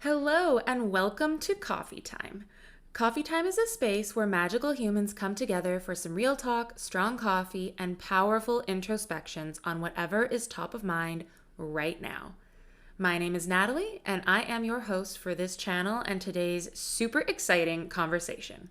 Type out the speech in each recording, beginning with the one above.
Hello, and welcome to Coffee Time. Coffee Time is a space where magical humans come together for some real talk, strong coffee, and powerful introspections on whatever is top of mind right now. My name is Natalie, and I am your host for this channel and today's super exciting conversation.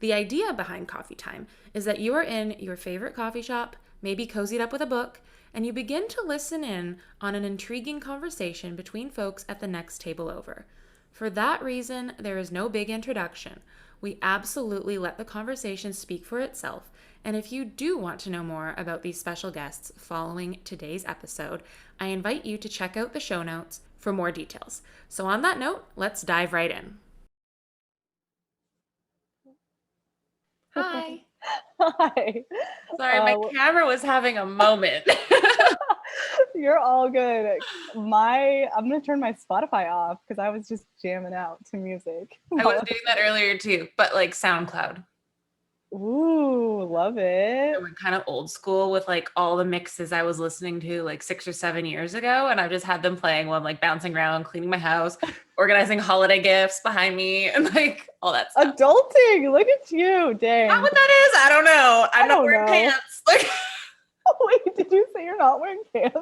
The idea behind Coffee Time is that you are in your favorite coffee shop, maybe cozied up with a book, and you begin to listen in on an intriguing conversation between folks at the next table over. For that reason, there is no big introduction. We absolutely let the conversation speak for itself. And if you do want to know more about these special guests following today's episode, I invite you to check out the show notes for more details. So, on that note, let's dive right in. Hi. Hi. Sorry, my camera was having a moment. You're all good. I'm gonna turn my Spotify off because I was just jamming out to music. I was doing that earlier too, but like SoundCloud. Ooh, love it. I went kind of old school with like all the mixes I was listening to like 6 or 7 years ago, and I just had them playing while I'm like bouncing around, cleaning my house, organizing holiday gifts behind me, and like all that stuff. Adulting, look at you, dang. How what that is? I don't know. I'm not wearing pants. Like, wait, did you say you're not wearing pants?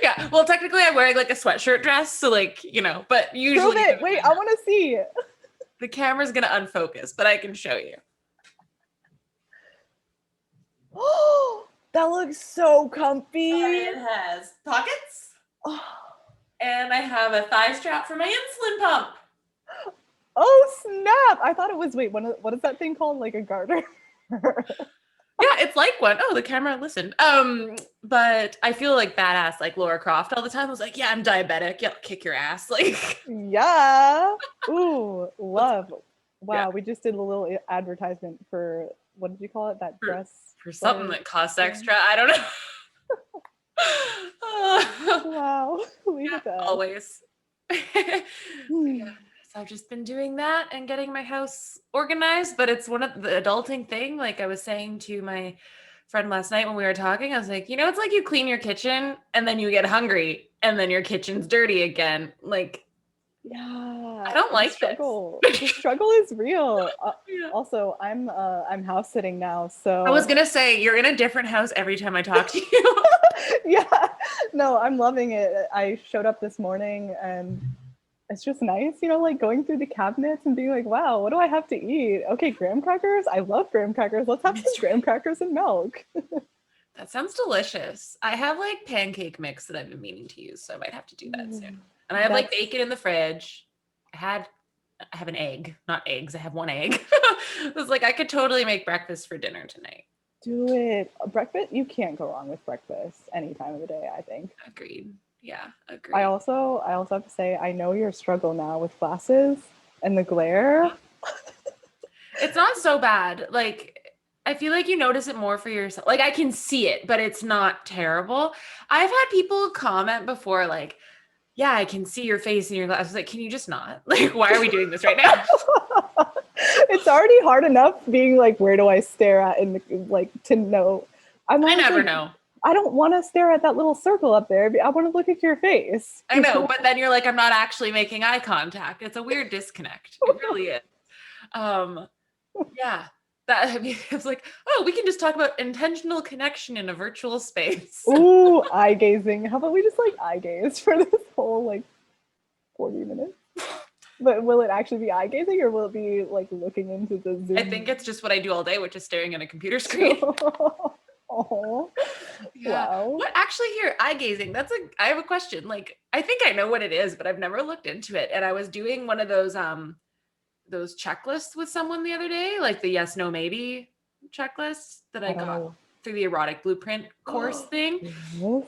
Yeah, well, technically I'm wearing like a sweatshirt dress, so like, but usually. Prove it. Wait, I want to see. The camera's gonna unfocus, but I can show you. Oh, that looks so comfy. It has pockets. Oh. And I have a thigh strap for my insulin pump. Oh, snap. I thought it was, wait, what is that thing called? Like a garter? Yeah, it's like one. Oh, the camera listened. But I feel like badass, like Laura Croft all the time. I was like, yeah, I'm diabetic. Yeah, I'll kick your ass. Like, yeah. Ooh, love. Wow, yeah. We just did a little advertisement for, what did you call it? That dress? For something that costs extra. I don't know. Wow. Leave it there. Always. Yeah. So I've just been doing that and getting my house organized, but it's one of the adulting thing. Like I was saying to my friend last night when we were talking, I was like, it's like you clean your kitchen and then you get hungry and then your kitchen's dirty again. Like, yeah, I don't like struggle. The struggle is real. Yeah. Also, I'm house sitting now, so I was gonna say you're in a different house every time I talk to you. Yeah, no, I'm loving it. I showed up this morning and it's just nice, like going through the cabinets and being like, wow, what do I have to eat? Okay, graham crackers. I love graham crackers. Let's have some graham crackers and milk. That sounds delicious. I have like pancake mix that I've been meaning to use, so I might have to do that soon. And I have like bacon in the fridge. I have an egg, not eggs. I have one egg. It was like, I could totally make breakfast for dinner tonight. Do it. Breakfast, you can't go wrong with breakfast any time of the day, I think. Agreed. Yeah, agreed. I also have to say, I know your struggle now with glasses and the glare. It's not so bad. Like, I feel like you notice it more for yourself. Like, I can see it, but it's not terrible. I've had people comment before, like, yeah, I can see your face in your glasses. Like, can you just not? Like, why are we doing this right now? It's already hard enough being like, where do I stare at to know? I never know. I don't want to stare at that little circle up there. I want to look at your face. I know, but then you're like, I'm not actually making eye contact. It's a weird disconnect. It really is. Yeah. It's like, oh, we can just talk about intentional connection in a virtual space. Ooh, eye gazing. How about we just like eye gaze for this whole like 40 minutes? But will it actually be eye gazing or will it be like looking into the Zoom? I think it's just what I do all day, which is staring at a computer screen. Oh, yeah. Wow. What actually here, eye gazing? I have a question. Like, I think I know what it is, but I've never looked into it. And I was doing one of those checklists with someone the other day, like the yes, no, maybe checklist that I got through the erotic blueprint course thing. Yes.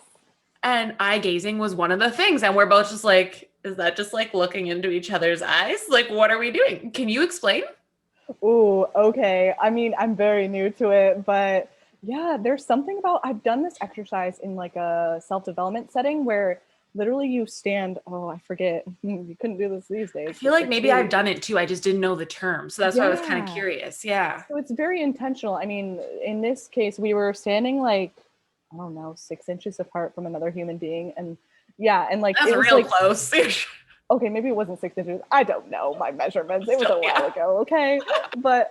And eye gazing was one of the things. And we're both just like, is that just like looking into each other's eyes? Like, what are we doing? Can you explain? Ooh, okay. I mean, I'm very new to it, but yeah, there's something about, I've done this exercise in like a self-development setting where literally you stand, I forget. You couldn't do this these days. I feel like maybe I've done it too. I just didn't know the term. So that's why I was kind of curious. Yeah. So it's very intentional. I mean, in this case, we were standing like, I don't know, 6 inches apart from another human being. And yeah, and like that's it was real like, close. Okay, maybe it wasn't 6 inches. I don't know my measurements. It was Still, a yeah. while ago. Okay, but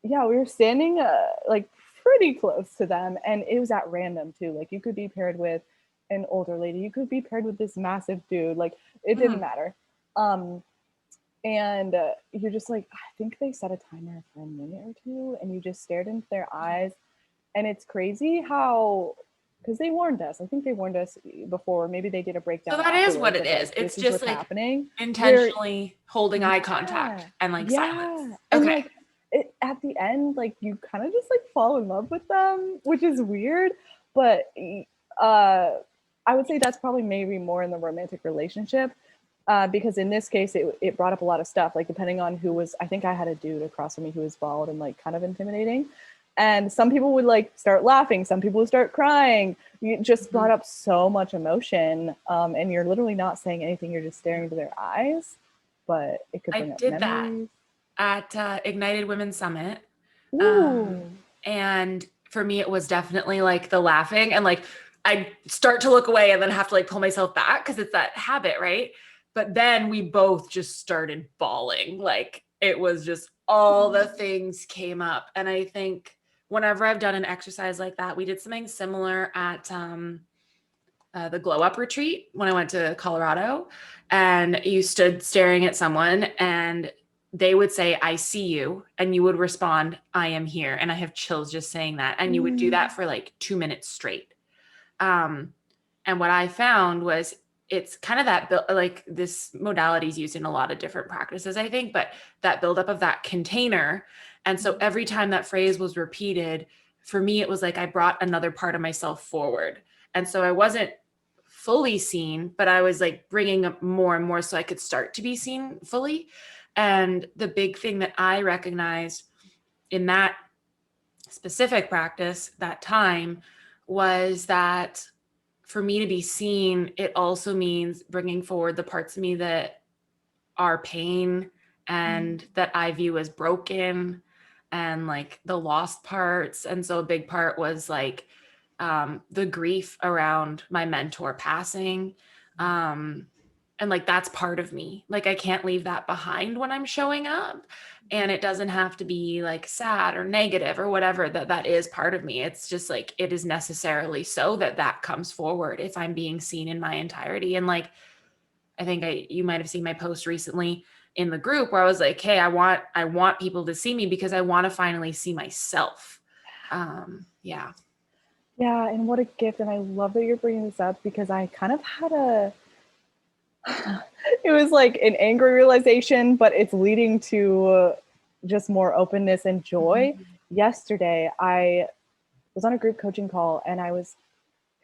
yeah, we were standing like pretty close to them, and it was at random too. Like you could be paired with an older lady, you could be paired with this massive dude. Like it didn't Mm. matter. Um, and you're just like, I think they set a timer for a minute or two, and you just stared into their eyes, and it's crazy how, because they warned us. I think they warned us before. Maybe they did a So breakdown that is what afterwards it of like, is. It's this is just what's like happening. Where, intentionally holding eye contact yeah, and like yeah, silence. and Okay. like it at the end, like you kind of just like fall in love with them, which is weird. But uh, I would say that's probably maybe more in the romantic relationship. Because in this case, it brought up a lot of stuff, like depending on who was, I think I had a dude across from me who was bald and like kind of intimidating. And some people would like start laughing, some people would start crying. You just Mhm. brought up so much emotion. And you're literally not saying anything, you're just staring into their eyes, but it could I bring up did that memories. at Ignited Women's Summit. Ooh. And for me, it was definitely like the laughing and like I start to look away and then have to like pull myself back because it's that habit, right? But then we both just started bawling. Like it was just all the things came up. And I think whenever I've done an exercise like that, we did something similar at the glow up retreat when I went to Colorado, and you stood staring at someone and they would say, I see you. And you would respond, I am here. And I have chills just saying that. And you would do that Mm. for like 2 minutes straight. Um, and what I found was it's kind of that like this modality is used in a lot of different practices, I think, but that buildup of that container. And so every time that phrase was repeated, for me, it was like I brought another part of myself forward. And so I wasn't fully seen, but I was like bringing up more and more so I could start to be seen fully. And the big thing that I recognized in that specific practice, that time, was that for me to be seen, it also means bringing forward the parts of me that are pain and that I view as broken and like the lost parts. And so a big part was like the grief around my mentor passing. Um, and like that's part of me. Like I can't leave that behind when I'm showing up. And it doesn't have to be like sad or negative or whatever, that is part of me. It's just like it is necessarily so that that comes forward if I'm being seen in my entirety. And like I think you might have seen my post recently in the group where I was like, hey, I want people to see me because I want to finally see myself. Yeah. Yeah, and what a gift. And I love that you're bringing this up because I kind of had a, it was like an angry realization, but it's leading to just more openness and joy. Mhm. Yesterday, I was on a group coaching call, and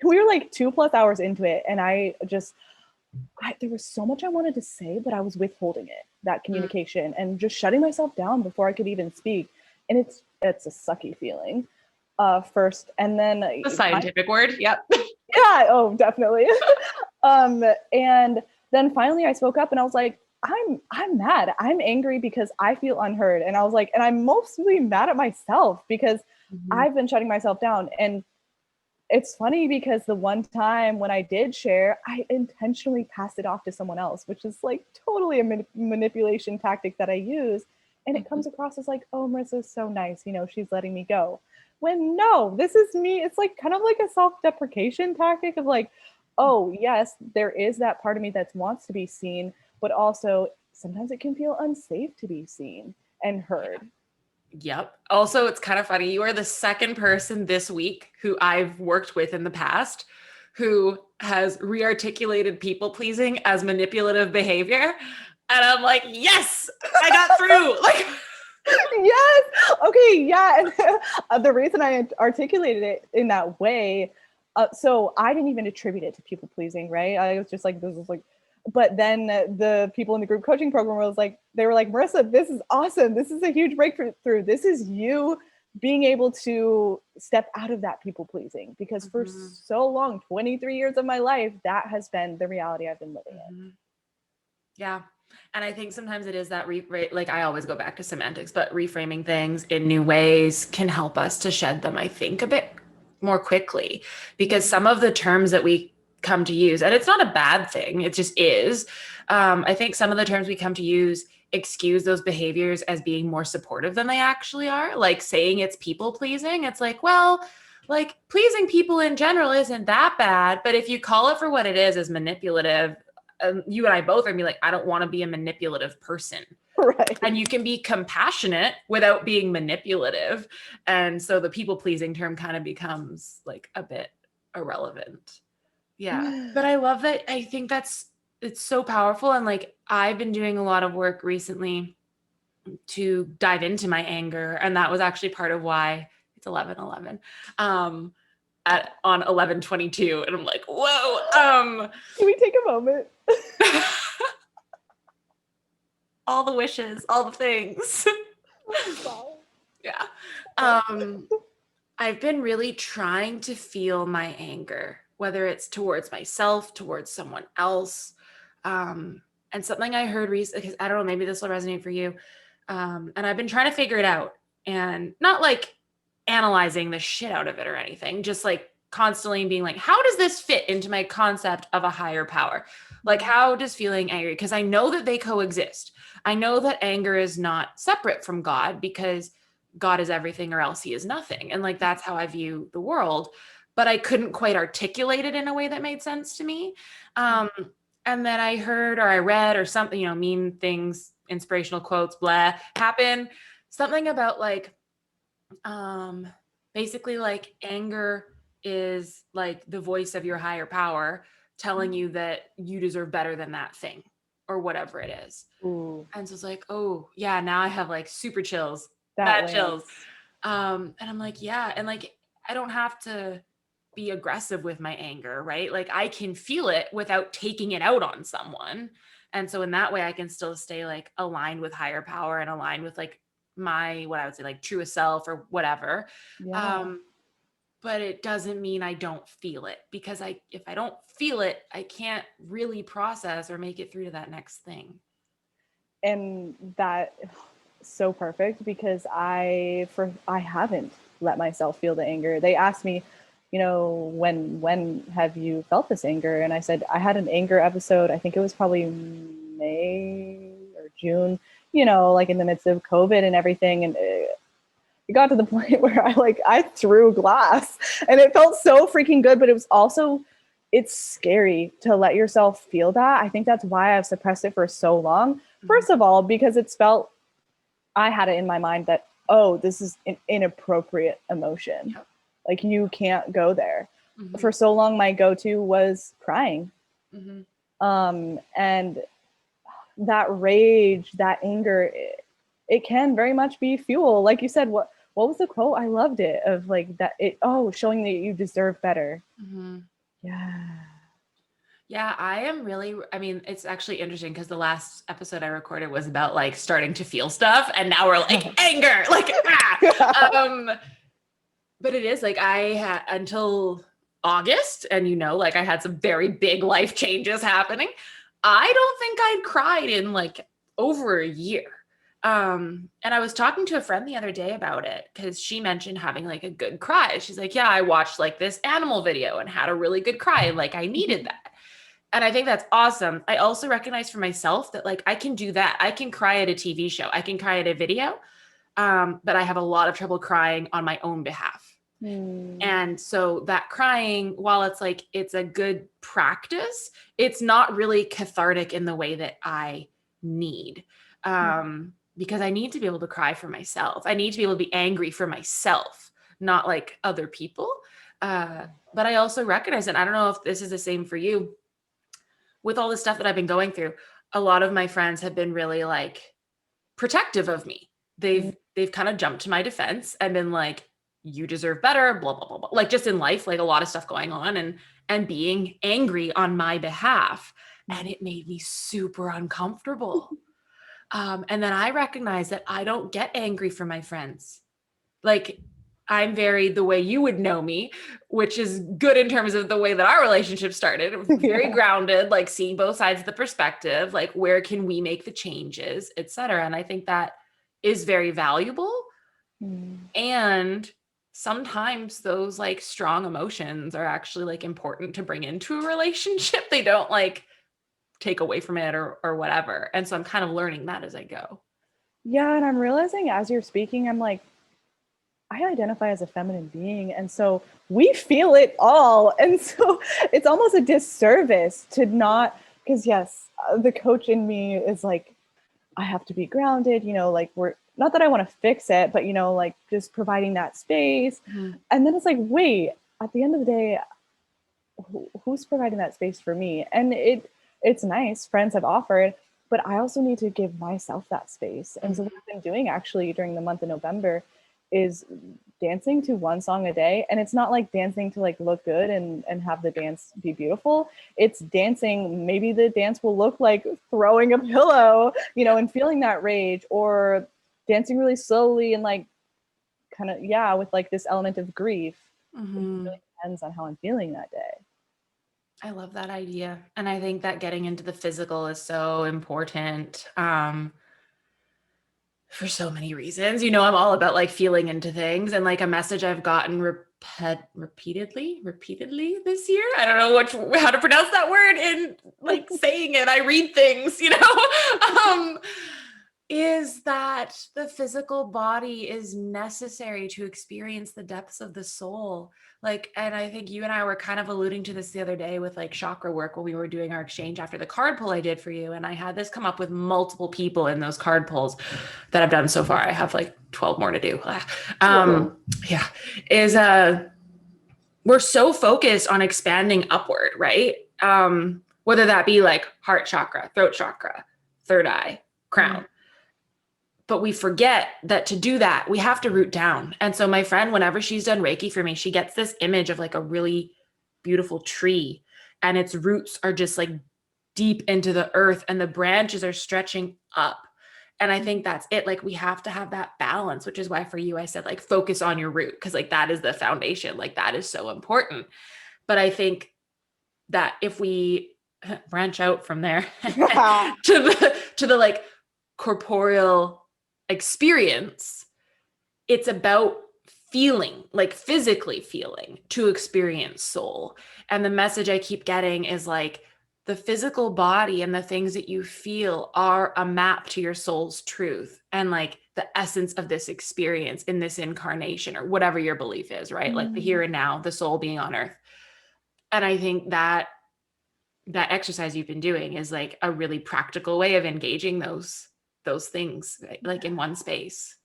we were like 2+ hours into it. And there was so much I wanted to say, but I was withholding it, that Mm. communication, and just shutting myself down before I could even speak. And it's a sucky feeling, first. And then, The scientific word. Yep. yeah, oh, definitely. And then finally I spoke up and I was like, I'm mad. I'm angry because I feel unheard. And I was like, and I'm mostly mad at myself because Mhm. I've been shutting myself down. And it's funny because the one time when I did share, I intentionally passed it off to someone else, which is like totally a manipulation tactic that I use. And it Mhm. comes across as like, oh, Marissa's so nice, she's letting me go. When no, this is me. It's like kind of like a self-deprecation tactic of like, oh, yes, there is that part of me that wants to be seen, but also sometimes it can feel unsafe to be seen and heard. Yep. Also, it's kind of funny. You are the second person this week who I've worked with in the past who has rearticulated people pleasing as manipulative behavior. And I'm like, yes, I got through. Like, Yes. Okay. Yeah. And the reason I articulated it in that way, so I didn't even attribute it to people pleasing, right? I was just like, this is like, but then the people in the group coaching program was like, they were like, Marissa, this is awesome. This is a huge breakthrough. This is you being able to step out of that people pleasing, because for mhm, so long, 23 years of my life, that has been the reality I've been living in. mhm. Yeah. And I think sometimes it is that like I always go back to semantics, but reframing things in new ways can help us to shed them, I think, a bit more quickly because some of the terms that we come to use. And it's not a bad thing. It just is. I think some of the terms we come to use excuse those behaviors as being more supportive than they actually are. Like saying it's people pleasing. It's like, well, like pleasing people in general isn't that bad. But if you call it for what it is as manipulative, you and I both are gonna be like, I don't want to be a manipulative person. Right. And you can be compassionate without being manipulative. And so the people pleasing term kind of becomes like a bit irrelevant. Yeah. But I love that. I think it's so powerful. And like, I've been doing a lot of work recently to dive into my anger. And that was actually part of why it's 11/11. On 11/22. And I'm like, whoa. Can we take a moment? All the wishes, all the things. Wow. Yeah. I've been really trying to feel my anger, whether it's towards myself, towards someone else. And something I heard recently, because I don't know, maybe this will resonate for you. And I've been trying to figure it out, and not like analyzing the shit out of it or anything, just like constantly being like, how does this fit into my concept of a higher power? Like, how does feeling angry? Because I know that they coexist. I know that anger is not separate from God, because God is everything or else he is nothing. And like, that's how I view the world. But I couldn't quite articulate it in a way that made sense to me. And then I heard or I read or something, mean things, inspirational quotes, blah, happen. Something about like, basically like anger is like the voice of your higher power telling you that you deserve better than that thing or whatever it is. Ooh, And so it's like, oh yeah, now I have like super chills, that bad lands. chills. And I'm like, yeah. And like, I don't have to be aggressive with my anger, right? Like I can feel it without taking it out on someone. And so in that way, I can still stay like aligned with higher power and aligned with like my, what I would say, like truest self or whatever. Yeah. But it doesn't mean I don't feel it, because if I don't feel it, I can't really process or make it through to that next thing. And that so perfect, because I haven't let myself feel the anger. They asked me, when have you felt this anger? And I said I had an anger episode. I think it was probably May or June, like in the midst of COVID and everything. And it got to the point where I threw glass, and it felt so freaking good. But it was also, it's scary to let yourself feel that. I think that's why I've suppressed it for so long. First of all, because I had it in my mind that, oh, this is an inappropriate emotion. Yep. Like you can't go there. Mm-hmm. For so long, my go-to was crying. Mm-hmm. And that rage, that anger, it can very much be fuel. Like you said, what was the quote? I loved it, of like that, showing that you deserve better. Mm-hmm. Yeah. Yeah, I mean, it's actually interesting because the last episode I recorded was about like starting to feel stuff, and now we're like anger, like but it is like I had until August, and like I had some very big life changes happening. I don't think I'd cried in like over a year. And I was talking to a friend the other day about it, because she mentioned having like a good cry. She's like, yeah, I watched like this animal video and had a really good cry. Like I needed that. And I think that's awesome. I also recognize for myself that like I can do that. I can cry at a TV show. I can cry at a video. But I have a lot of trouble crying on my own behalf. And so that crying, while it's like, it's a good practice, it's not really cathartic in the way that I need. Because I need to be able to cry for myself. I need to be able to be angry for myself, not like other people. But I also recognize, and I don't know if this is the same for you, with all the stuff that I've been going through, a lot of my friends have been really like protective of me. They've kind of jumped to my defense and been like, you deserve better, blah, blah, blah, blah. Like just in life, like a lot of stuff going on, and being angry on my behalf. And it made me super uncomfortable. And then I recognized that I don't get angry for my friends. Like I'm very the way you would know me, which is good in terms of the way that our relationship started. Very grounded, like seeing both sides of the perspective, like where can we make the changes, et cetera. And I think that is very valuable. And sometimes those like strong emotions are actually like important to bring into a relationship. They don't like take away from it or whatever. And so I'm kind of learning that as I go. Yeah, and I'm realizing as you're speaking, I'm like, I identify as a feminine being. And so we feel it all. And so it's almost a disservice to not, because yes, the coach in me is like, I have to be grounded, like we're not that I want to fix it, but like just providing that space. Mm-hmm. And then it's like, wait, at the end of the day, who's providing that space for me? And it's nice, friends have offered, but I also need to give myself that space. And so what I've been doing actually during the month of November is dancing to one song a day. And it's not like dancing to like look good and have the dance be beautiful. It's dancing, maybe the dance will look like throwing a pillow, and feeling that rage, or dancing really slowly and like kind of, yeah, with like this element of grief. It Mm-hmm. really depends on how I'm feeling that day. I love that idea. And I think that getting into the physical is so important. For so many reasons. I'm all about like feeling into things, and like a message I've gotten repeatedly this year. I don't know how to pronounce that word in like saying it. I read things, is that the physical body is necessary to experience the depths of the soul. Like, and I think you and I were kind of alluding to this the other day with like chakra work when we were doing our exchange after the card pull I did for you. And I had this come up with multiple people in those card pulls that I've done so far. I have like 12 more to do. Yeah. Is we're so focused on expanding upward, right? Whether that be like heart chakra, throat chakra, third eye, crown. But we forget that to do that, we have to root down. And so my friend, whenever she's done Reiki for me, she gets this image of like a really beautiful tree, and its roots are just like deep into the earth and the branches are stretching up. And I think that's it. Like we have to have that balance, which is why for you, I said like focus on your root, because like that is the foundation. Like that is so important. But I think that if we branch out from there to the like corporeal experience, it's about feeling, like physically feeling to experience soul. And the message I keep getting is like the physical body and the things that you feel are a map to your soul's truth and like the essence of this experience in this incarnation or whatever your belief is, right? Like the here and now, the soul being on earth. And I think that exercise you've been doing is like a really practical way of engaging those things, right? Like in one space.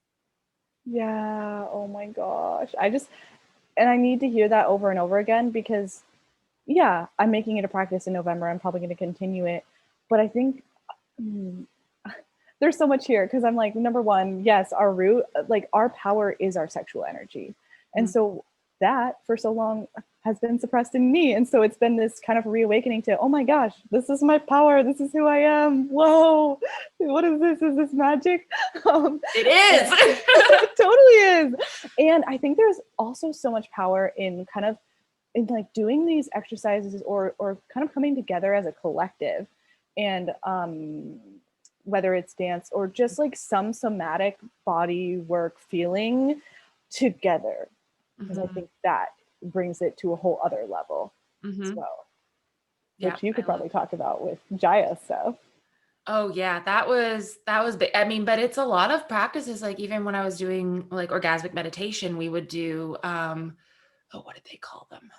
Yeah, oh my gosh. And I need to hear that over and over again because, yeah, I'm making it a practice in November. I'm probably going to continue it. But I think mm, there's so much here because I'm like, number one, yes, our root, like our power is our sexual energy. And so that for so long has been suppressed in me. And so it's been this kind of reawakening to, oh my gosh, this is my power. This is who I am. Whoa, what is this? Is this magic? It is. It totally is. And I think there's also so much power in kind of in like doing these exercises or kind of coming together as a collective. And whether it's dance or just like some somatic body work feeling together, because I think that brings it to a whole other level as well, Yeah, which you could probably talk about with Jaya stuff. oh yeah, that was big. I mean, but it's a lot of practices. Like even when I was doing like orgasmic meditation, we would do oh, what did they call them?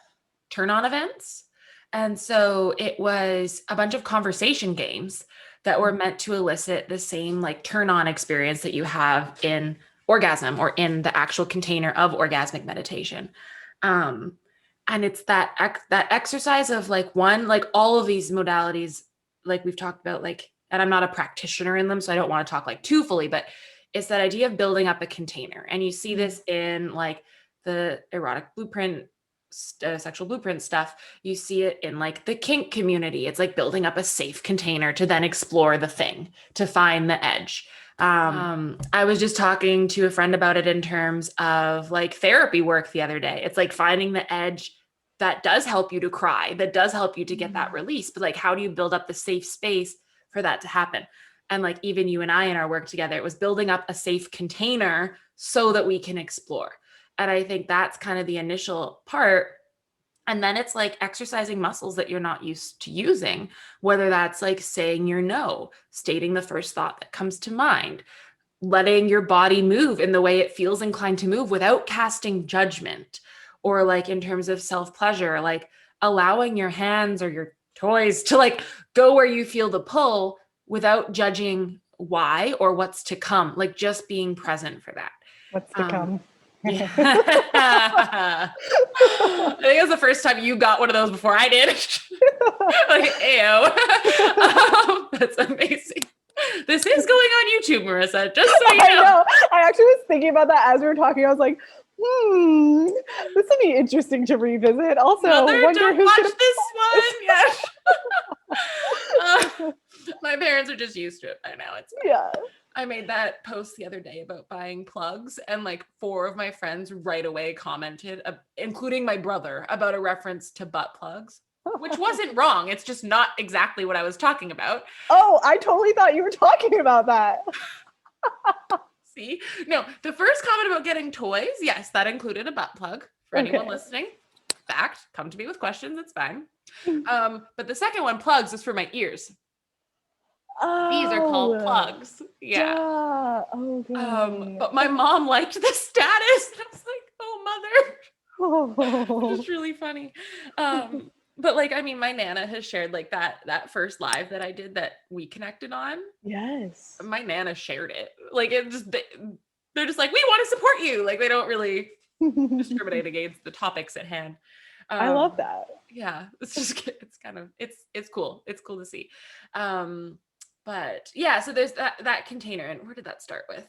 Turn on events. And so it was a bunch of conversation games that were meant to elicit the same like turn on experience that you have in orgasm or in the actual container of orgasmic meditation. Um, and it's that exercise of like one, like all of these modalities, like we've talked about, like, and I'm not a practitioner in them, so I don't want to talk like too fully, but it's that idea of building up a container. And you see this in like the erotic blueprint sexual blueprint stuff. You see it in like the kink community. It's like building up a safe container to then explore the thing, to find the edge. I was just talking to a friend about it in terms of like therapy work the other day. It's like finding the edge that does help you to cry, that does help you to get that release. But like, how do you build up the safe space for that to happen? And like, even you and I in our work together, it was building up a safe container so that we can explore. And I think that's kind of the initial part. And then it's like exercising muscles that you're not used to using, whether that's like saying your no, stating the first thought that comes to mind, letting your body move in the way it feels inclined to move without casting judgment, or like in terms of self-pleasure, like allowing your hands or your toys to like go where you feel the pull without judging why or what's to come, like just being present for that. What's to come? Yeah. I think it was the first time you got one of those before I did. Like, ayo. That's amazing. This is going on YouTube, Marissa, just so you know. I know. I actually was thinking about that as we were talking. I was like, this will be interesting to revisit. Also, Mother, wonder don't who's watch gonna this one. Yes. My parents are just used to it by now. It's fine. Yeah. I made that post the other day about buying plugs, and like 4 of my friends right away commented, including my brother, about a reference to butt plugs, which wasn't wrong. It's just not exactly what I was talking about. Oh, I totally thought you were talking about that. See? No, the first comment about getting toys, yes, that included a butt plug for anyone listening. Fact, come to me with questions, it's fine. But the second one, plugs, is for my ears. These are called plugs. Yeah. Okay. But my mom liked the status. I was like, oh, mother. It's really funny. But like, I mean, my Nana has shared like that first live that I did that we connected on. Yes. My Nana shared it. Like it just, they're just like, we want to support you. Like they don't really discriminate against the topics at hand. I love that. Yeah. It's just, it's kind of, it's cool. It's cool to see. But yeah, so there's that container, and where did that start with?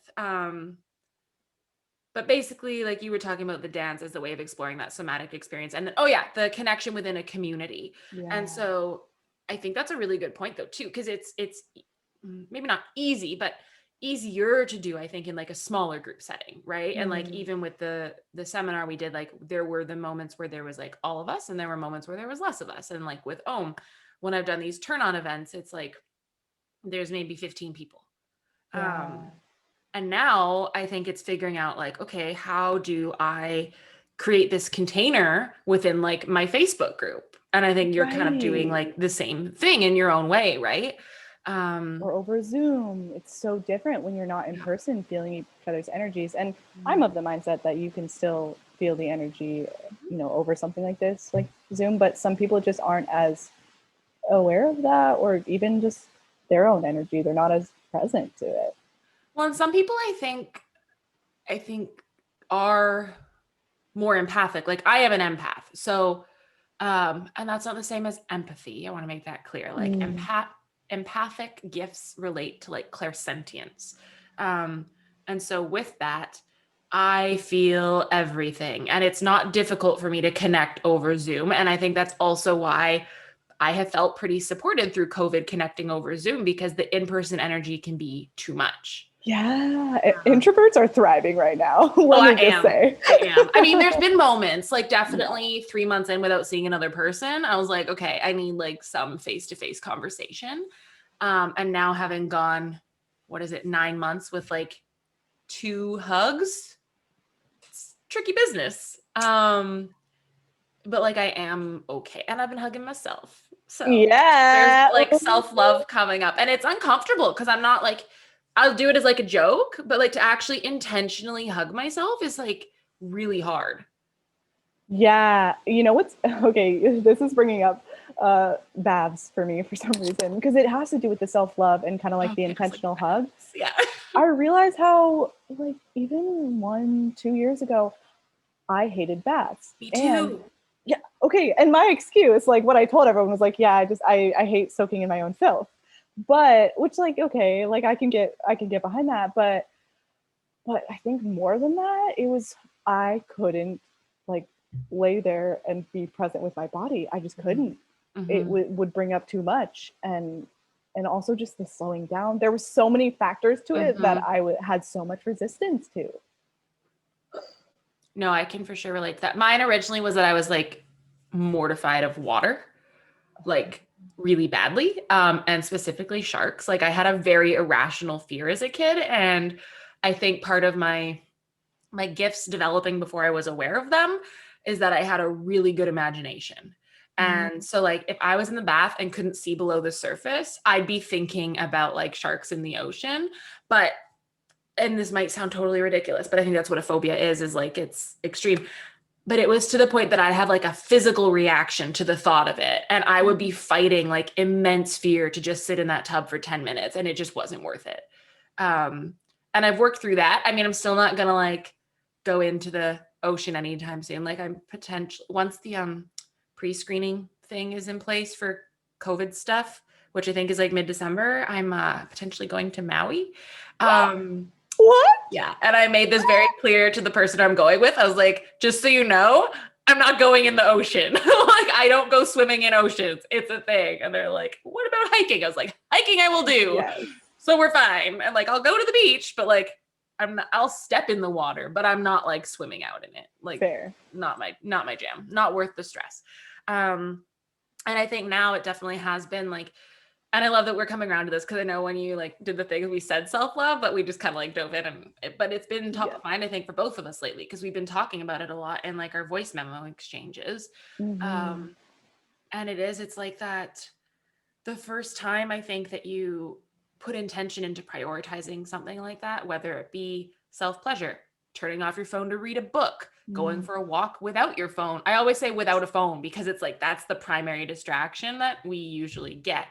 But basically, like you were talking about the dance as a way of exploring that somatic experience, and then, the connection within a community. Yeah. And so I think that's a really good point though, too, because it's maybe not easy, but easier to do, I think, in like a smaller group setting, right? And like even with the seminar we did, like there were the moments where there was like all of us, and there were moments where there was less of us. And like with when I've done these turn-on events, it's like there's maybe 15 people. Yeah. And now I think it's figuring out like, okay, how do I create this container within like my Facebook group? And I think you're kind of doing like the same thing in your own way, right? Or over Zoom. It's so different when you're not in person feeling each other's energies. And I'm of the mindset that you can still feel the energy, over something like this, like Zoom, but some people just aren't as aware of that, or even just their own energy. They're not as present to it. Well, and some people I think are more empathic. Like I am an empath. So, and that's not the same as empathy. I want to make that clear. Like empathic gifts relate to like clairsentience. And so with that, I feel everything, and it's not difficult for me to connect over Zoom. And I think that's also why I have felt pretty supported through COVID connecting over Zoom, because the in-person energy can be too much. Yeah, introverts are thriving right now. Let me just say. I am. I mean, there's been moments, like definitely 3 months in without seeing another person, I was like, okay, I need like some face-to-face conversation. And now having gone, 9 months with like 2 hugs, it's tricky business. But like I am okay, and I've been hugging myself. So there's like self-love coming up, and it's uncomfortable because I'm not like, I'll do it as like a joke, but like to actually intentionally hug myself is like really hard. Yeah. You know what's okay? This is bringing up baths for me for some reason, because it has to do with the self-love and kind of like the intentional hug. Yeah. I realize how like even 1-2 years ago, I hated baths. Me too. And yeah. Okay. And my excuse, like what I told everyone was like, yeah, I hate soaking in my own filth. But which like, okay, like I can get behind that. But I think more than that, it was, I couldn't like lay there and be present with my body. I just couldn't. It would bring up too much. And also just the slowing down. There were so many factors to it that I had so much resistance to. No, I can for sure relate to that. Mine originally was that I was like mortified of water, like really badly, and specifically sharks. Like I had a very irrational fear as a kid. And I think part of my my gifts developing before I was aware of them is that I had a really good imagination. And so like if I was in the bath and couldn't see below the surface, I'd be thinking about like sharks in the ocean. But and this might sound totally ridiculous, but I think that's what a phobia is like it's extreme. But it was to the point that I had like a physical reaction to the thought of it. And I would be fighting like immense fear to just sit in that tub for 10 minutes and it just wasn't worth it. And I've worked through that. I mean, I'm still not gonna like go into the ocean anytime soon. Like I'm potential once the pre-screening thing is in place for COVID stuff, which I think is like mid-December, I'm potentially going to Maui. What? Yeah. And I made this very clear to the person I'm going with. I was like, just so you know, I'm not going in the ocean. Like, I don't go swimming in oceans. It's a thing. And they're like, what about hiking? I was like, hiking I will do. Yes. So we're fine. And like, I'll go to the beach, but like, I'll step in the water, but I'm not like swimming out in it. Like, Fair. not my jam, not worth the stress. And I think now it definitely has been like, and I love that we're coming around to this because I know when you like did the thing, we said self-love, but we just kind of like dove in but it's been top of mind, I think, for both of us lately because we've been talking about it a lot in like our voice memo exchanges. And it's like that the first time I think that you put intention into prioritizing something like that, whether it be self-pleasure, turning off your phone to read a book, going for a walk without your phone. I always say without a phone because it's like that's the primary distraction that we usually get.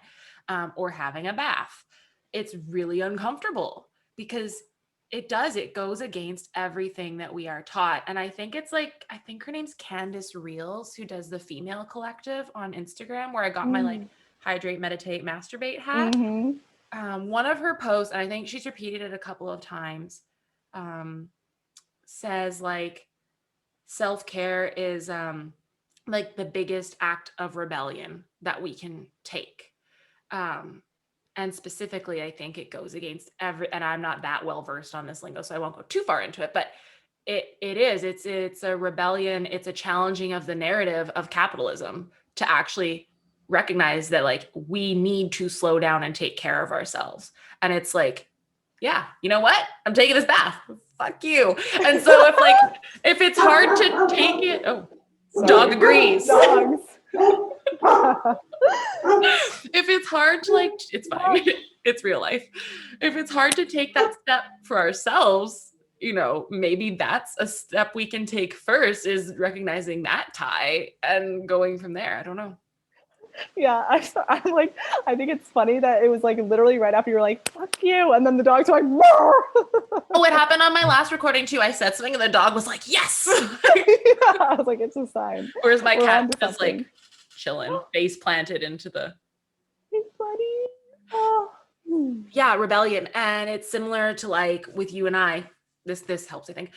Or having a bath. It's really uncomfortable because it goes against everything that we are taught. And I think her name's Candace Reels, who does the Female Collective on Instagram, where I got my like hydrate, meditate, masturbate hat. One of her posts, and I think she's repeated it a couple of times, says like self-care is like the biggest act of rebellion that we can take. And specifically, I think it goes against and I'm not that well versed on this lingo, so I won't go too far into it, but it's a rebellion. It's a challenging of the narrative of capitalism to actually recognize that like we need to slow down and take care of ourselves. And it's like, yeah, you know what? I'm taking this bath. Fuck you. And so if it's hard to take it, dog agrees. Dogs. If it's hard to like, it's fine. It's real life. If it's hard to take that step for ourselves, you know, maybe that's a step we can take first, is recognizing that tie and going from there. I don't know. Yeah, I'm like, I think it's funny that it was like literally right after you were like, fuck you. And then the dogs were like, roar. Oh, it happened on my last recording too. I said something and the dog was like, yes. Yeah, I was like, it's a sign. Whereas my cat just like chilling, face planted into the. Hey, buddy. Oh. Yeah, rebellion. And it's similar to like with you and I. This helps, I think.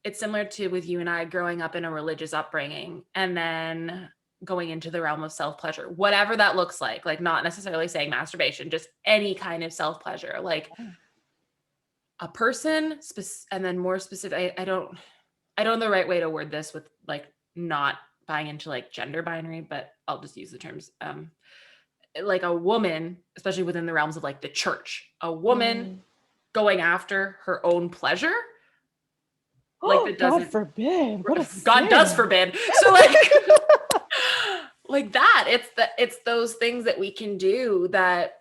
It's similar to with you and I growing up in a religious upbringing and then going into the realm of self-pleasure, whatever that looks like not necessarily saying masturbation, just any kind of self-pleasure, like a person, and then more specific, I don't know the right way to word this with like not buying into like gender binary, but I'll just use the terms, like a woman, especially within the realms of like the church, a woman going after her own pleasure. Like that doesn't, God forbid. God does forbid. So like like that, it's those things that we can do that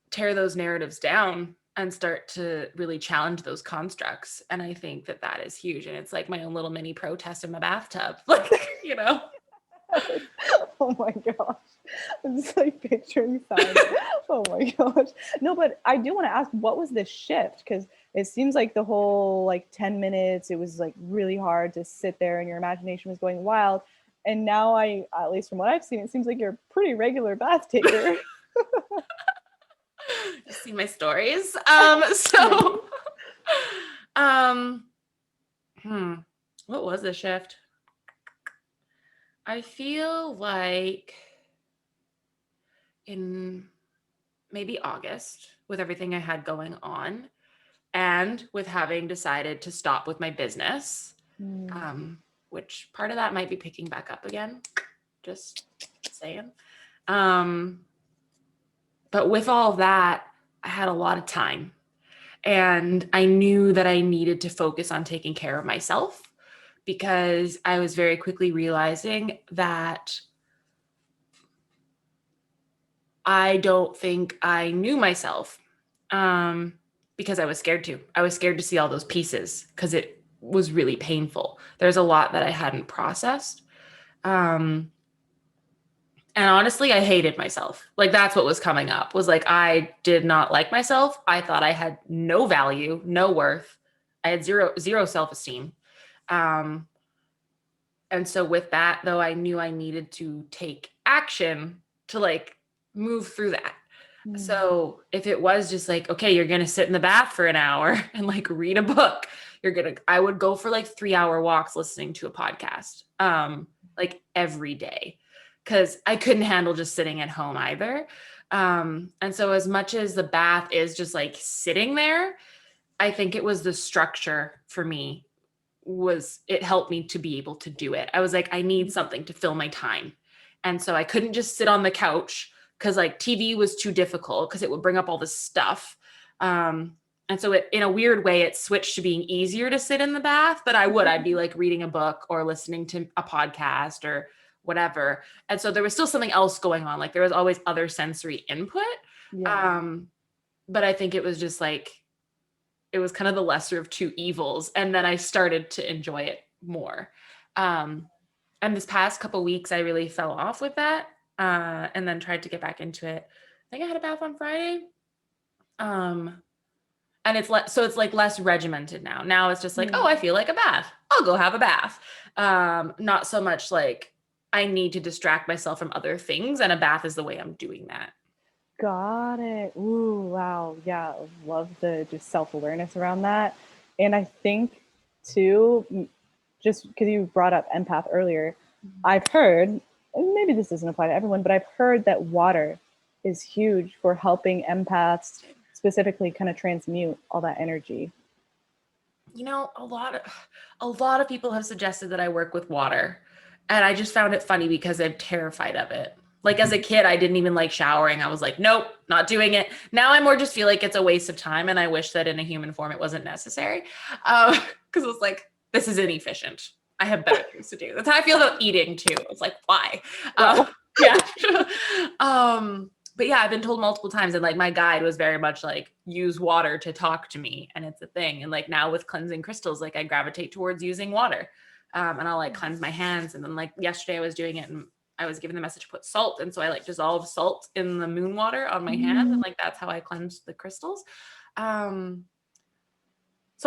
tear those narratives down and start to really challenge those constructs. And I think that is huge. And it's like my own little mini protest in my bathtub, like, you know. Oh my gosh. I'm just like picturing signs. Oh my gosh. No, but I do want to ask, what was the shift? Because it seems like the whole like 10 minutes, it was like really hard to sit there and your imagination was going wild. And now at least from what I've seen, it seems like you're a pretty regular bath taker. You see my stories. What was the shift? I feel like in maybe August, with everything I had going on and with having decided to stop with my business, which part of that might be picking back up again, just saying. But with all of that, I had a lot of time. And I knew that I needed to focus on taking care of myself because I was very quickly realizing that I don't think I knew myself, because I was scared to. I was scared to see all those pieces because it was really painful. There's a lot that I hadn't processed. Um, and honestly, I hated myself. Like that's what was coming up was like I did not like myself. I thought I had no value, no worth. I had zero self-esteem. Um, and so with that, though, I knew I needed to take action to like move through that. So if it was just like, okay, you're going to sit in the bath for an hour and like read a book, I would go for like 3 hour walks listening to a podcast, like every day, because I couldn't handle just sitting at home either. And so as much as the bath is just like sitting there, I think it was the structure for me it helped me to be able to do it. I was like, I need something to fill my time. And so I couldn't just sit on the couch because like TV was too difficult because it would bring up all this stuff. And so in a weird way, it switched to being easier to sit in the bath, but I'd be like reading a book or listening to a podcast or whatever. And so there was still something else going on. Like there was always other sensory input. Yeah. But I think it was just like, it was kind of the lesser of two evils. And then I started to enjoy it more. And this past couple weeks, I really fell off with that, and then tried to get back into it. I think I had a bath on Friday. And so it's like less regimented now. Now it's just like, oh, I feel like a bath. I'll go have a bath. Not so much like I need to distract myself from other things. And a bath is the way I'm doing that. Got it. Ooh, wow. Yeah, love the just self-awareness around that. And I think too, just because you brought up empath earlier, I've heard, and maybe this doesn't apply to everyone, but I've heard that water is huge for helping empaths specifically kind of transmute all that energy. You know, a lot of people have suggested that I work with water, and I just found it funny because I'm terrified of it. Like as a kid, I didn't even like showering. I was like, nope, not doing it. Now I more just feel like it's a waste of time, and I wish that in a human form it wasn't necessary, because it's like this is inefficient. I have better things to do. That's how I feel about eating too. It's like why? Wow. Yeah. But yeah, I've been told multiple times, and like my guide was very much like use water to talk to me, and it's a thing. And like now with cleansing crystals, like I gravitate towards using water, and I'll like cleanse my hands. And then like yesterday I was doing it, and I was given the message to put salt, and so I like dissolve salt in the moon water on my hands, and like that's how I cleanse the crystals. So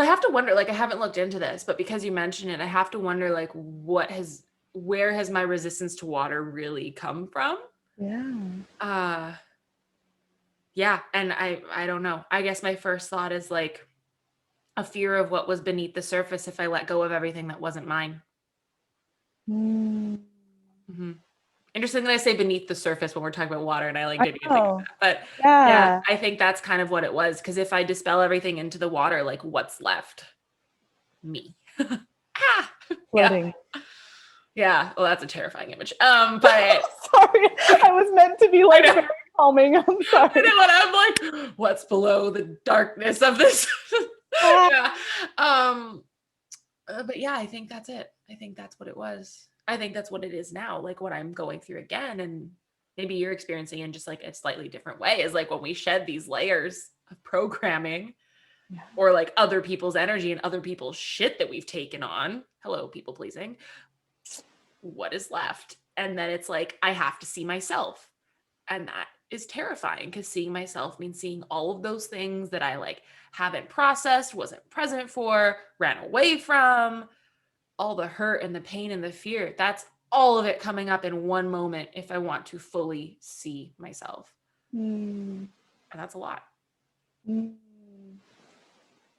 I have to wonder, like I haven't looked into this, but because you mentioned it, I have to wonder like where has my resistance to water really come from? Yeah. Yeah, and I don't know. I guess my first thought is like a fear of what was beneath the surface if I let go of everything that wasn't mine. Mm. Mm-hmm. Interesting that I say beneath the surface when we're talking about water, and I like didn't even think of that. But Yeah. I think that's kind of what it was. Because if I dispel everything into the water, like what's left? Me. Ah, Floating. yeah. Well, that's a terrifying image. But sorry, I was meant to be like very calming. I'm sorry. I know, and I'm like, what's below the darkness of this? Yeah. But yeah, I think that's it. I think that's what it was. I think that's what it is now. Like what I'm going through again, and maybe you're experiencing in just like a slightly different way, is like when we shed these layers of programming or like other people's energy and other people's shit that we've taken on. Hello, people pleasing. What is left? And then it's like, I have to see myself. And that is terrifying because seeing myself means seeing all of those things that I like haven't processed, wasn't present for, ran away from, all the hurt and the pain and the fear. That's all of it coming up in one moment if I want to fully see myself. And that's a lot.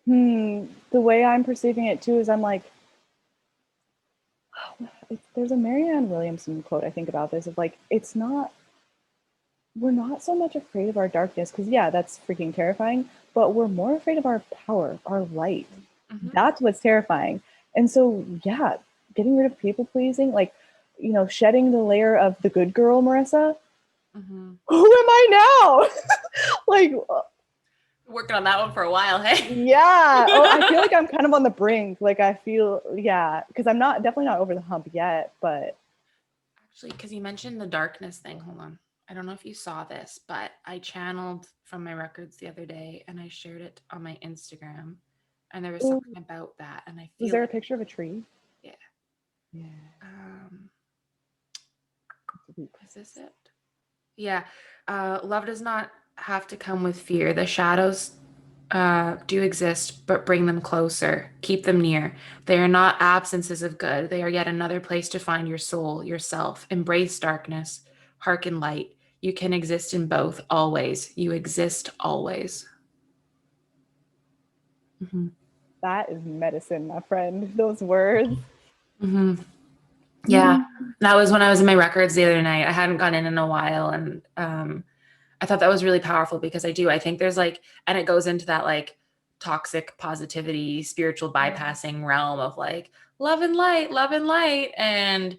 The way I'm perceiving it too is I'm like, there's a Marianne Williamson quote I think about this of like, we're not so much afraid of our darkness because yeah, that's freaking terrifying, but we're more afraid of our power, our light. That's what's terrifying. And so yeah, getting rid of people pleasing, like, you know, shedding the layer of the good girl Marisa. Who am I now? Like, Working on that one for a while, hey? Yeah. Oh, I feel like I'm kind of on the brink. Like I feel, yeah, because I'm not definitely not over the hump yet, but Actually, because you mentioned the darkness thing, hold on. I don't know if you saw this, but I channeled from my records the other day and I shared it on my Instagram. And there was ooh, something about that. And I was feel there a like, picture of a tree? yeah. Yeah. Um, Deep. is this it? Yeah. Love does not have to come with fear. The shadows do exist, but bring them closer. Keep them near. They are not absences of good. They are yet another place to find your soul, yourself. Embrace darkness. Hearken light. You can exist in both always. You exist always. Mm-hmm. That is medicine, my friend. Those words. Mm-hmm. Yeah. That was when I was in my records the other night. I hadn't gone in a while. And I thought that was really powerful because I think there's like, and it goes into that like toxic positivity, spiritual bypassing realm of like love and light, love and light. And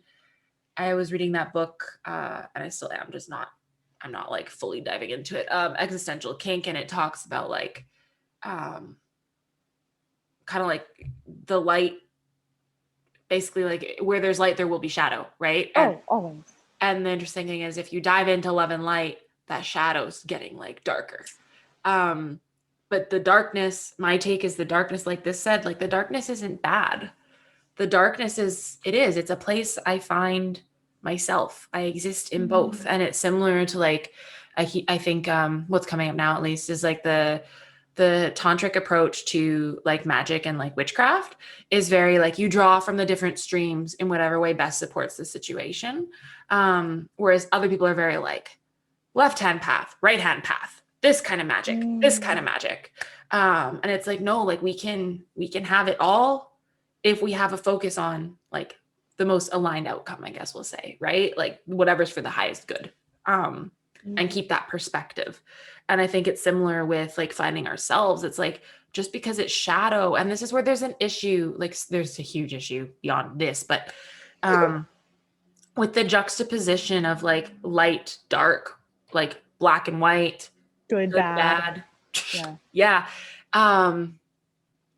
I was reading that book, and I still am, just not, I'm not like fully diving into it. Existential Kink, and it talks about like, kind of like the light, basically like where there's light, there will be shadow, right? Oh, always. And the interesting thing is if you dive into love and light, that shadow's getting like darker. Um, but the darkness, my take is the darkness, like this said, like the darkness isn't bad. The darkness is, it's a place I find myself. I exist in both. And it's similar to like, I think what's coming up now at least is like the tantric approach to like magic and like witchcraft is very like you draw from the different streams in whatever way best supports the situation. Whereas other people are very like left hand path, right hand path, this kind of magic, this kind of magic. And it's like, no, like we can have it all if we have a focus on like the most aligned outcome, I guess we'll say, right? Like whatever's for the highest good. And keep that perspective. And I think it's similar with like finding ourselves. It's like just because it's shadow, and this is where there's an issue, like there's a huge issue beyond this, but with the juxtaposition of like light, dark, like black and white, Good, good, bad. bad. Yeah. Yeah.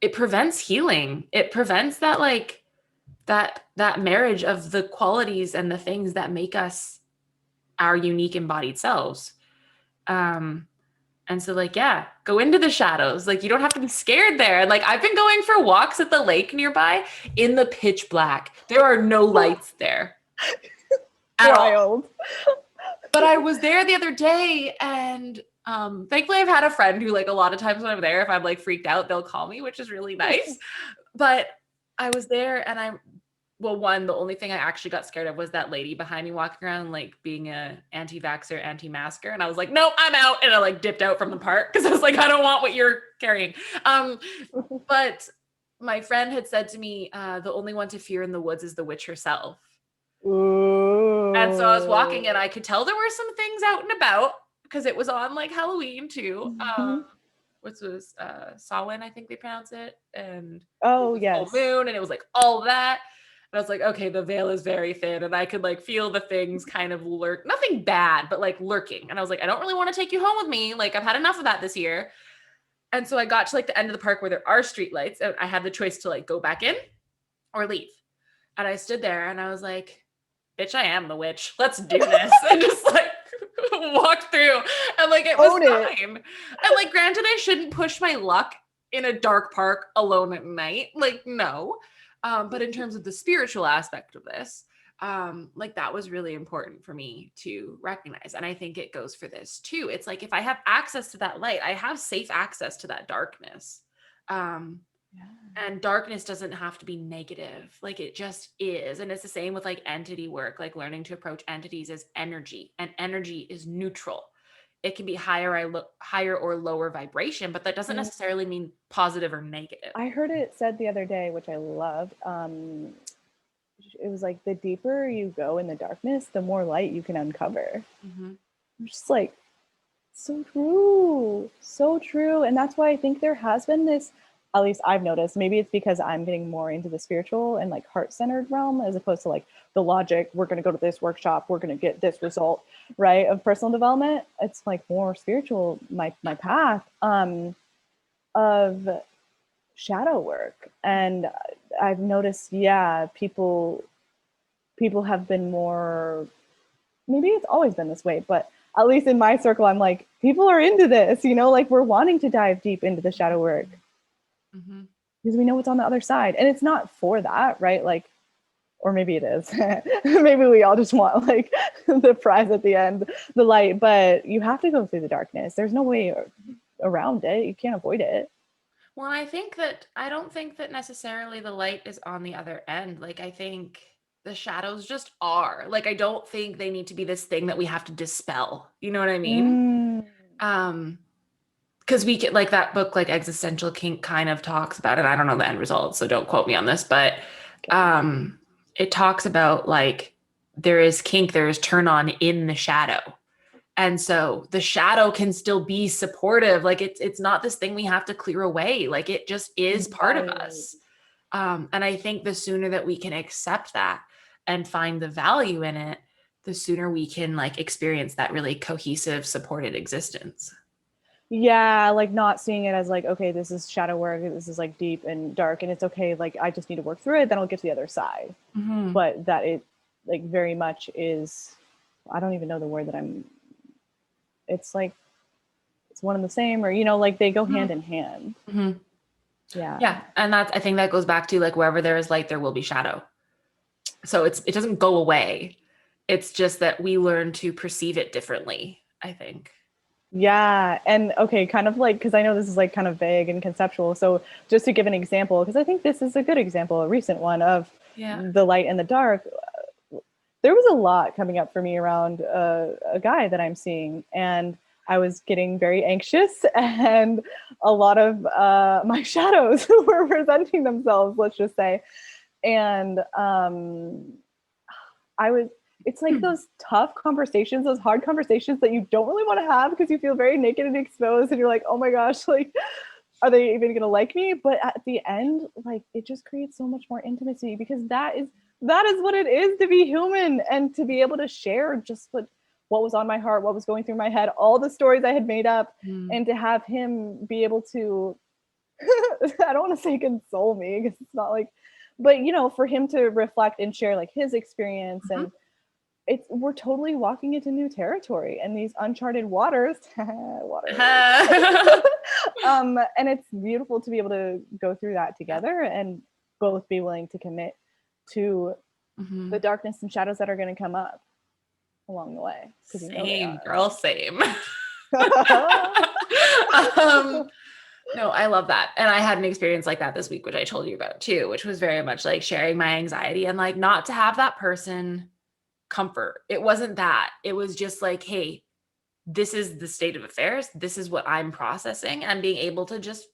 It prevents healing. It prevents that like that marriage of the qualities and the things that make us our unique embodied selves. And so like, yeah, go into the shadows. Like you don't have to be scared there. And like I've been going for walks at the lake nearby in the pitch black. There are no lights there at all. Wild. But I was there the other day and thankfully I've had a friend who like a lot of times when I'm there, if I'm like freaked out, they'll call me, which is really nice. But I was there and the only thing I actually got scared of was that lady behind me walking around, like being a anti-vaxxer, anti-masker. And I was like, no, I'm out. And I like dipped out from the park because I was like, I don't want what you're carrying. But my friend had said to me, the only one to fear in the woods is the witch herself. Ooh. And so I was walking and I could tell there were some things out and about because it was on like Halloween too. Which was Samhain, I think they pronounce it. And Oh, it was yes. full moon and it was like all that. And I was like, okay, the veil is very thin and I could like feel the things kind of lurk, nothing bad, but like lurking. And I was like, I don't really want to take you home with me. Like I've had enough of that this year. And so I got to like the end of the park where there are streetlights and I had the choice to like go back in or leave. And I stood there and I was like, bitch, I am the witch. Let's do this. And just like walked through and like it was fine. And like granted, I shouldn't push my luck in a dark park alone at night. Like, no. But in terms of the spiritual aspect of this, like that was really important for me to recognize. And I think it goes for this too. It's like if I have access to that light, I have safe access to that darkness. And darkness doesn't have to be negative. Like it just is. And it's the same with like entity work, like learning to approach entities as energy, and energy is neutral. It can be higher or lower vibration, but that doesn't necessarily mean positive or negative. I heard it said the other day, which I loved. It was like the deeper you go in the darkness, the more light you can uncover. I'm just like, so true, so true. And that's why I think there has been this at least I've noticed, maybe it's because I'm getting more into the spiritual and like heart-centered realm as opposed to like the logic, we're going to go to this workshop, we're going to get this result, right, of personal development. It's like more spiritual, my path of shadow work. And I've noticed, yeah, people have been more, maybe it's always been this way, but at least in my circle, I'm like, people are into this, like we're wanting to dive deep into the shadow work Mm-hmm. because we know what's on the other side. And it's not for that, right? Like, or maybe it is. Maybe we all just want like the prize at the end, the light, but you have to go through the darkness. There's no way around it. You can't avoid it. Well, I don't think that necessarily the light is on the other end. Like, I think the shadows just are. Like, I don't think they need to be this thing that we have to dispel. You know what I mean? Mm. Um, because we get like that book, like Existential Kink kind of talks about it. I don't know the end result, so don't quote me on this, but Okay. it talks about like there is kink, there is turn on in the shadow. And so the shadow can still be supportive. Like it's not this thing we have to clear away. Like it just is part of Right. us. And I think the sooner that we can accept that and find the value in it, the sooner we can like experience that really cohesive, supported existence. Yeah, like not seeing it as like, okay, this is shadow work, this is like deep and dark, and it's okay, like I just need to work through it, then I'll get to the other side. Mm-hmm. But that it like very much is, I don't even know the word that I'm, it's like it's one and the same, or like they go hand in hand. Mm-hmm. Yeah. Yeah. And I think that goes back to like wherever there is light, there will be shadow. So it doesn't go away. It's just that we learn to perceive it differently, I think. Yeah. And okay, kind of like, because I know this is like kind of vague and conceptual. So just to give an example, because I think this is a good example, a recent one of Yeah. the light and the dark. There was a lot coming up for me around a guy that I'm seeing, and I was getting very anxious, and a lot of my shadows were presenting themselves, let's just say. And I was, it's like those tough conversations, those hard conversations that you don't really want to have because you feel very naked and exposed, and you're like, oh my gosh, like, are they even gonna like me? But at the end, like, it just creates so much more intimacy because that is what it is to be human and to be able to share just what was on my heart, what was going through my head, all the stories I had made up, Mm. and to have him be able to I don't want to say console me because it's not like, but for him to reflect and share like his experience, Mhm. and we're totally walking into new territory and these uncharted waters. Water. And it's beautiful to be able to go through that together and both be willing to commit to the Mhm. darkness and shadows that are going to come up along the way because they Same, are. girl, same. um, no, I love that. And I had an experience like that this week, which I told you about too, which was very much like sharing my anxiety and like not to have that person comfort. It wasn't that. It was just like, hey, this is the state of affairs. This is what I'm processing and being able to just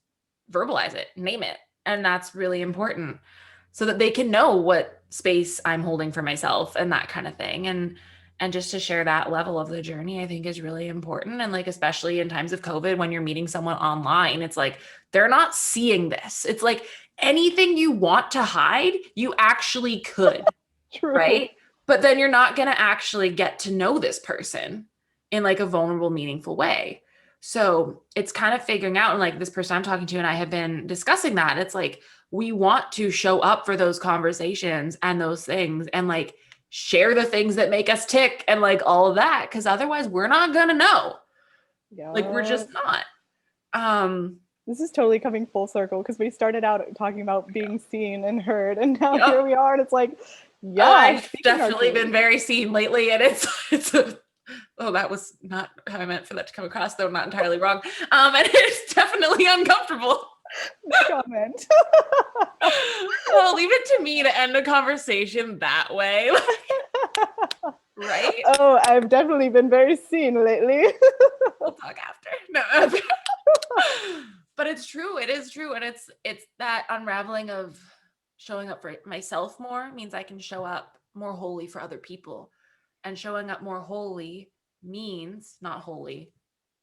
verbalize it, name it. And that's really important so that they can know what space I'm holding for myself and that kind of thing. And just to share that level of the journey, I think is really important. And like, especially in times of COVID, when you're meeting someone online, it's like, they're not seeing this. It's like anything you want to hide, you actually could, True. right? But then you're not going to actually get to know this person in like a vulnerable, meaningful way. So it's kind of figuring out, and like this person I'm talking to and I have been discussing that. It's like we want to show up for those conversations and those things and like share the things that make us tick and like all of that. Cause otherwise we're not gonna know. Like we're Yeah. just not. Um, This is totally coming full circle because we started out talking about being seen and heard, and now yep. here we are, and it's like, Oh, yeah, I've speaking our definitely truth. been very seen lately, and it's a, oh, that was not how I meant for that to come across, though not entirely wrong. And it's definitely uncomfortable. No comment. Oh, leave it to me to end a conversation that way, right? Oh, I've definitely been very seen lately. We'll talk after. No, but it's true. It is true, and it's that unraveling of showing up for myself more means I can show up more wholly for other people, and showing up more wholly means not wholly,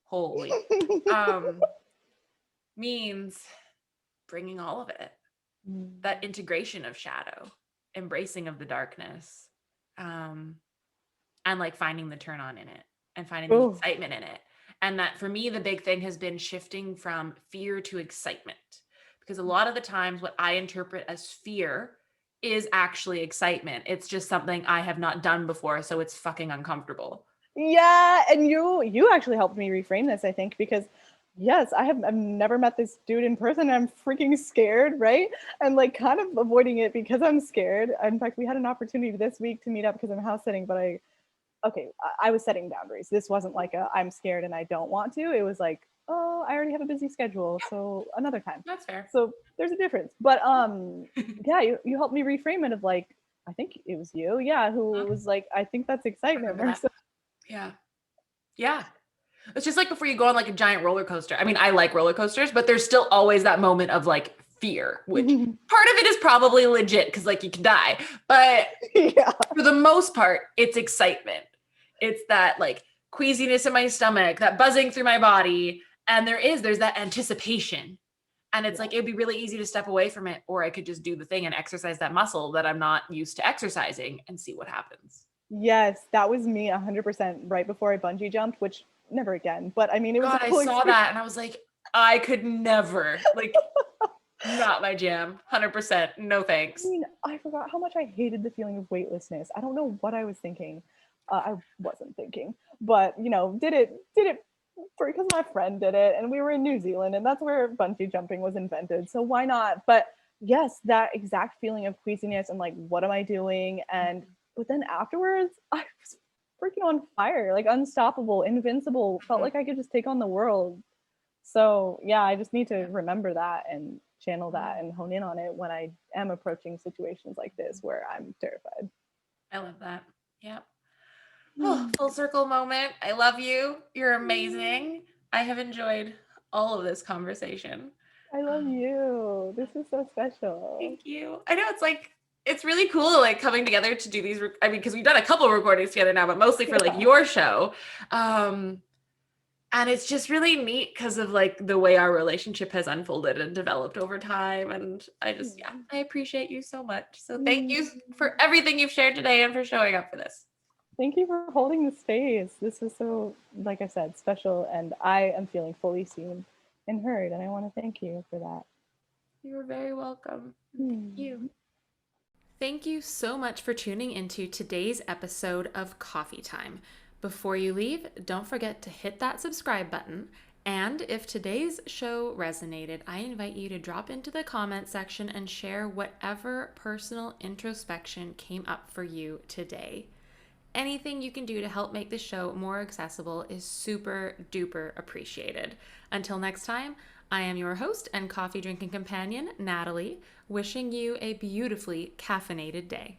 wholly, um, means bringing all of it, Mm. that integration of shadow, embracing of the darkness, and like finding the turn on in it and finding the Oh, excitement in it. And that for me, the big thing has been shifting from fear to excitement, because a lot of the times what I interpret as fear is actually excitement. It's just something I have not done before, so it's fucking uncomfortable. yeah, and you actually helped me reframe this, I think, because yes, I've never met this dude in person. And I'm freaking scared, right? And like kind of avoiding it because I'm scared. In fact, we had an opportunity this week to meet up because I'm house sitting, but I was setting boundaries. This wasn't like a I'm scared and I don't want to. It was like, oh, I already have a busy schedule, so another time. That's fair. So there's a difference. But yeah, you helped me reframe it of like, I think it was you, yeah, who was like, I think that's I excitement, remember that. Marissa. Yeah. Yeah. It's just like before you go on like a giant roller coaster. I mean, I like roller coasters, but there's still always that moment of like fear, which part of it is probably legit because like you can die. But Yeah. for the most part, it's excitement. It's that like queasiness in my stomach, that buzzing through my body. And there's that anticipation. And it's Yeah. like, it'd be really easy to step away from it, or I could just do the thing and exercise that muscle that I'm not used to exercising and see what happens. Yes, that was me 100% right before I bungee jumped, which never again. But I mean, it was a God, I cool saw experience. that and I was like, I could never, like, not my jam. 100%. No I thanks. mean, I forgot how much I hated the feeling of weightlessness. I don't know what I was thinking. I wasn't thinking, but did it for because my friend did it, and we were in New Zealand, and that's where bungee jumping was invented. So why not? But yes, that exact feeling of queasiness and like, what am I doing? And but then afterwards, I was freaking on fire, like unstoppable, invincible. Felt like I could just take on the world. So yeah, I just need to remember that and channel that and hone in on it when I am approaching situations like this where I'm terrified. I love that. Yep. Oh, full circle moment. I love you. You're amazing. I have enjoyed all of this conversation. I love Um, you. This is so special. Thank you. I know it's like it's really cool like coming together to do these I mean because we've done a couple of recordings together now, but mostly for like Yeah. your show. Um and it's just really neat because of like the way our relationship has unfolded and developed over time, and I just yeah, I appreciate you so much. So thank you for everything you've shared today and for showing up for this. Thank you for holding the space. This is so, like I said, special, and I am feeling fully seen and heard, and I want to thank you for that. You're very welcome. Thank you. Hmm. Thank you so much for tuning into today's episode of Coffee Time. Before you leave, don't forget to hit that subscribe button. And if today's show resonated, I invite you to drop into the comment section and share whatever personal introspection came up for you today. Anything you can do to help make the show more accessible is super duper appreciated. Until next time, I am your host and coffee drinking companion, Natalie, wishing you a beautifully caffeinated day.